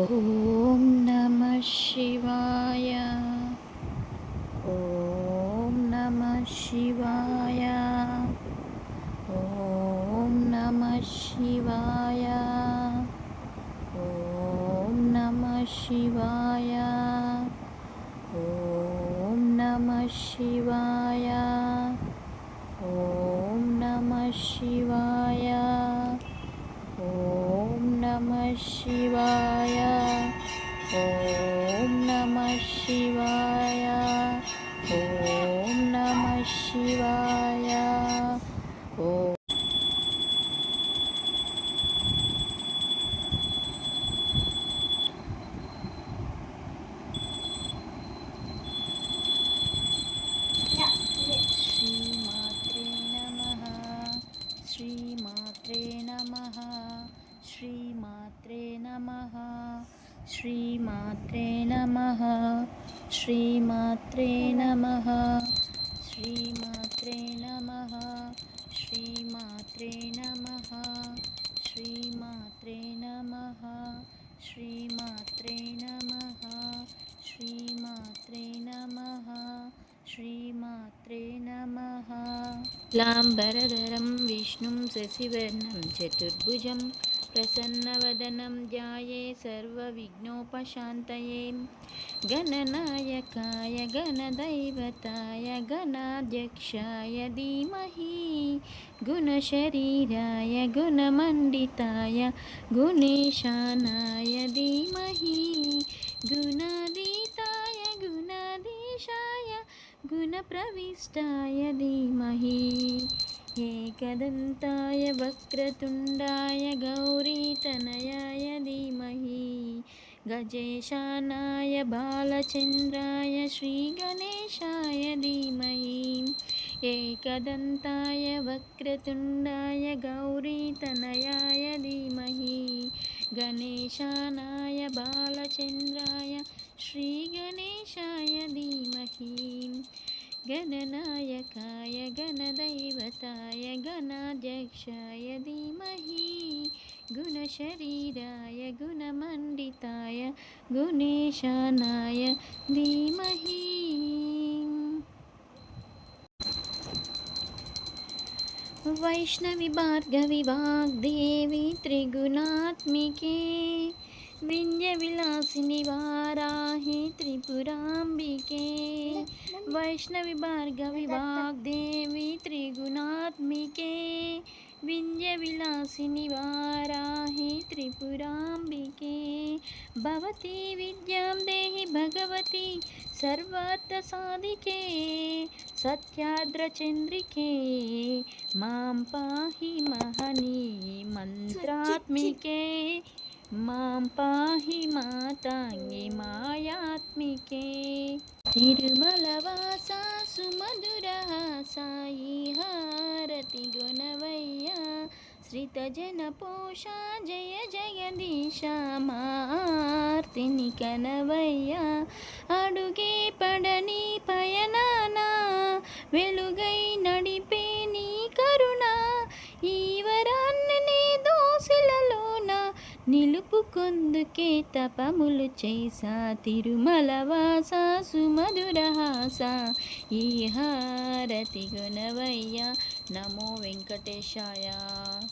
ఓం నమః శివాయ. ఓం నమః శివాయ. ఓం నమః శివాయ. ఓం నమః శివాయ. ఓం నమః శివాయ. ఓం నమః శివాయ. ఓం నమః శివాయ. ఓం నమః శివాయ. ఓం నమః శివాయ. ఓం శ్రీమాత్రే నమః. శ్రీమాత్రే నమః. శ్రీమాత్రే నమః. శ్రీమాత్రే నమః. శ్రీమాత్రే నమః. శ్రీమాత్రే నమః. శ్రీమాత్రే నమః. శ్రీమాత్రే నమః. శ్రీమాత్రే నమః. శ్రీమాత్రే నమః. లాంబరధరం విష్ణుం శశివర్ణం చతుర్భుజం ప్రసన్నవదనం ధ్యాయే సర్వవిఘ్నోపశాంతయే. గణనాయకాయ గణదైవతాయ గణాధ్యక్షాయ ధీమహి గుణశరీరాయ గుణమండితాయ గుణేశానాయ ధీమహి గుణాతీతాయ గుణాధీశాయ గుణప్రవిష్టాయ ధీమహి एकदन्ताय वक्रतुण्डाय गौरीतनयाय धीमहि गजेशानाय बालचन्द्राय श्रीगणेशाय धीमहि एकदन्ताय वक्रतुण्डाय गौरीतनयाय धीमहि गणेशानाय बालचन्द्राय श्रीगणेशाय धीमहि गणनायकाय गणदैवताय गणाध्यक्षाय धीमहि गुणशरीराय गुणमण्डिताय गुणेशानाय धीमहि. वैष्णवी भार्गवी वाग्देवी त्रिगुणात्मिके विंध्यविलासिनी वाराहि त्रिपुराम्बिके. वैष्णवी भार्गवी वाग्देवी त्रिगुणात्मिके विंध्यविलासिनी वाराहि त्रिपुराम्बिके. भवती विद्यां देहि भगवती सर्वार्थसाधिके सत्याद्रचन्द्रिके मां पाहि महनी मंत्रात्मिके मां पाहि मातांगी मायात्मिके. तिरुमलवासा सुमधुरहासा हारति गुणवैया श्रितजनपोषा जय जगदीशा मार्तिनि कनवैया. अडुगे पडनी पयनाना వెలుగై నడిపే నీ కరుణ ఈవరాన్ననే దోసిలలోన నిలుపుకొందుకే తపములు చేసా. తిరుమలవాస సుమధురహాస ఈ హారతి గుణవయ్య. నమో వెంకటేశాయ.